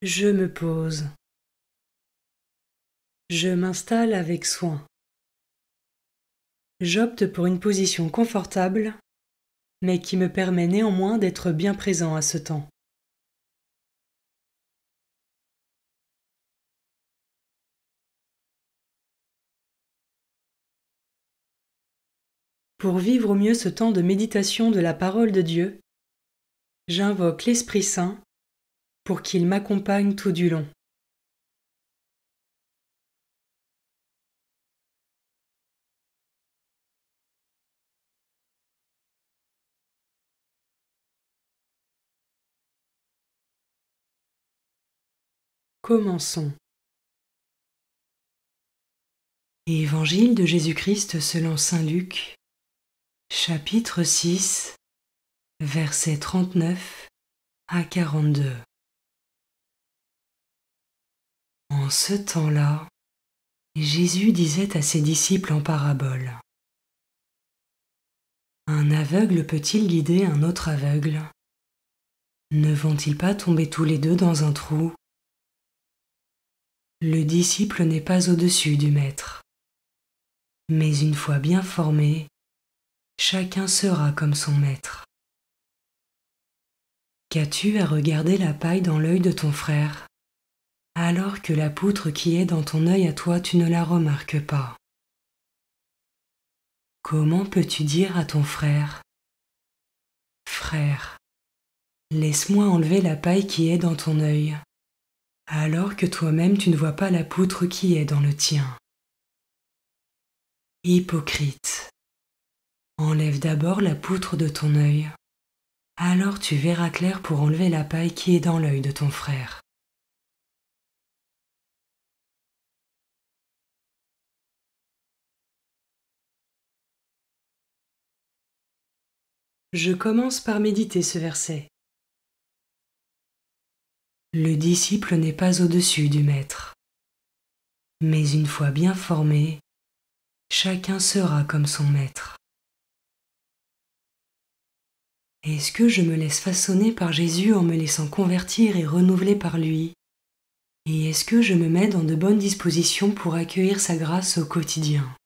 Je me pose. Je m'installe avec soin. J'opte pour une position confortable, mais qui me permet néanmoins d'être bien présent à ce temps. Pour vivre au mieux ce temps de méditation de la parole de Dieu, j'invoque l'Esprit Saint pour qu'il m'accompagne tout du long. Commençons. Évangile de Jésus-Christ selon saint Luc, chapitre 6, versets 39 à 42. En ce temps-là, Jésus disait à ses disciples en parabole: Un aveugle peut-il guider un autre aveugle? Ne vont-ils pas tomber tous les deux dans un trou? Le disciple n'est pas au-dessus du maître. Mais une fois bien formé, chacun sera comme son maître. Qu'as-tu à regarder la paille dans l'œil de ton frère, alors que la poutre qui est dans ton œil à toi, tu ne la remarques pas? Comment peux-tu dire à ton frère: Frère, laisse-moi enlever la paille qui est dans ton œil, alors que toi-même tu ne vois pas la poutre qui est dans le tien? Hypocrite, enlève d'abord la poutre de ton œil, alors tu verras clair pour enlever la paille qui est dans l'œil de ton frère. Je commence par méditer ce verset. Le disciple n'est pas au-dessus du maître. Mais une fois bien formé, chacun sera comme son maître. Est-ce que je me laisse façonner par Jésus en me laissant convertir et renouveler par lui? Et est-ce que je me mets dans de bonnes dispositions pour accueillir sa grâce au quotidien?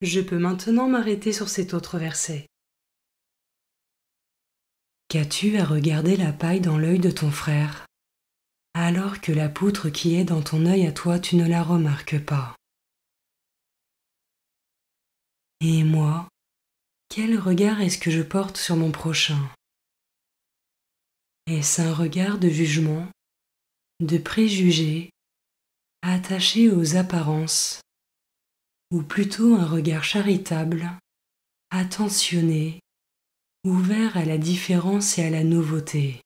Je peux maintenant m'arrêter sur cet autre verset. Qu'as-tu à regarder la paille dans l'œil de ton frère, alors que la poutre qui est dans ton œil à toi, tu ne la remarques pas? Et moi, quel regard est-ce que je porte sur mon prochain? Est-ce un regard de jugement, de préjugé, attaché aux apparences, ou plutôt un regard charitable, attentionné, ouvert à la différence et à la nouveauté?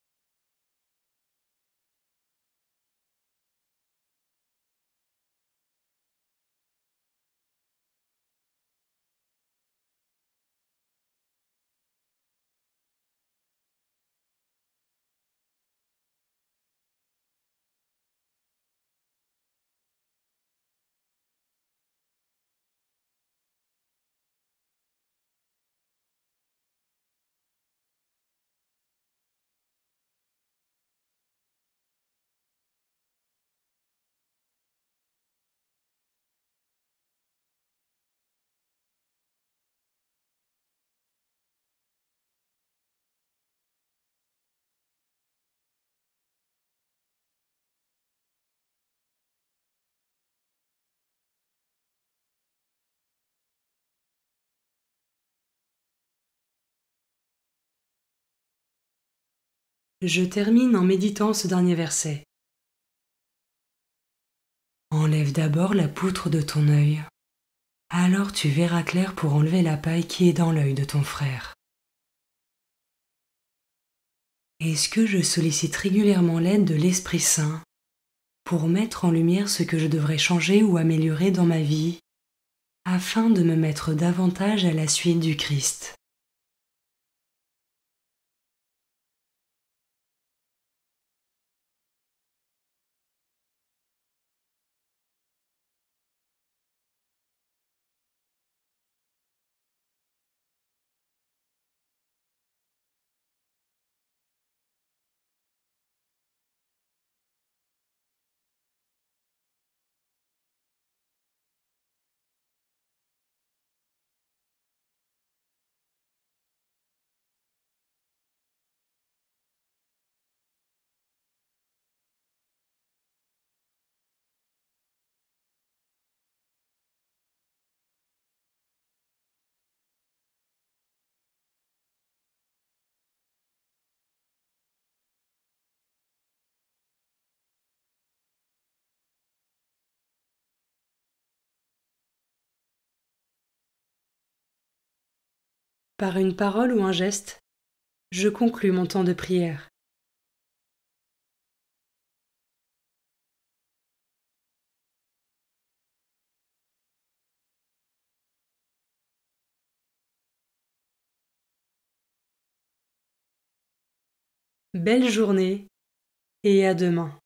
Je termine en méditant ce dernier verset. Enlève d'abord la poutre de ton œil. Alors tu verras clair pour enlever la paille qui est dans l'œil de ton frère. Est-ce que je sollicite régulièrement l'aide de l'Esprit Saint pour mettre en lumière ce que je devrais changer ou améliorer dans ma vie afin de me mettre davantage à la suite du Christ? Par une parole ou un geste, je conclus mon temps de prière. Belle journée et à demain.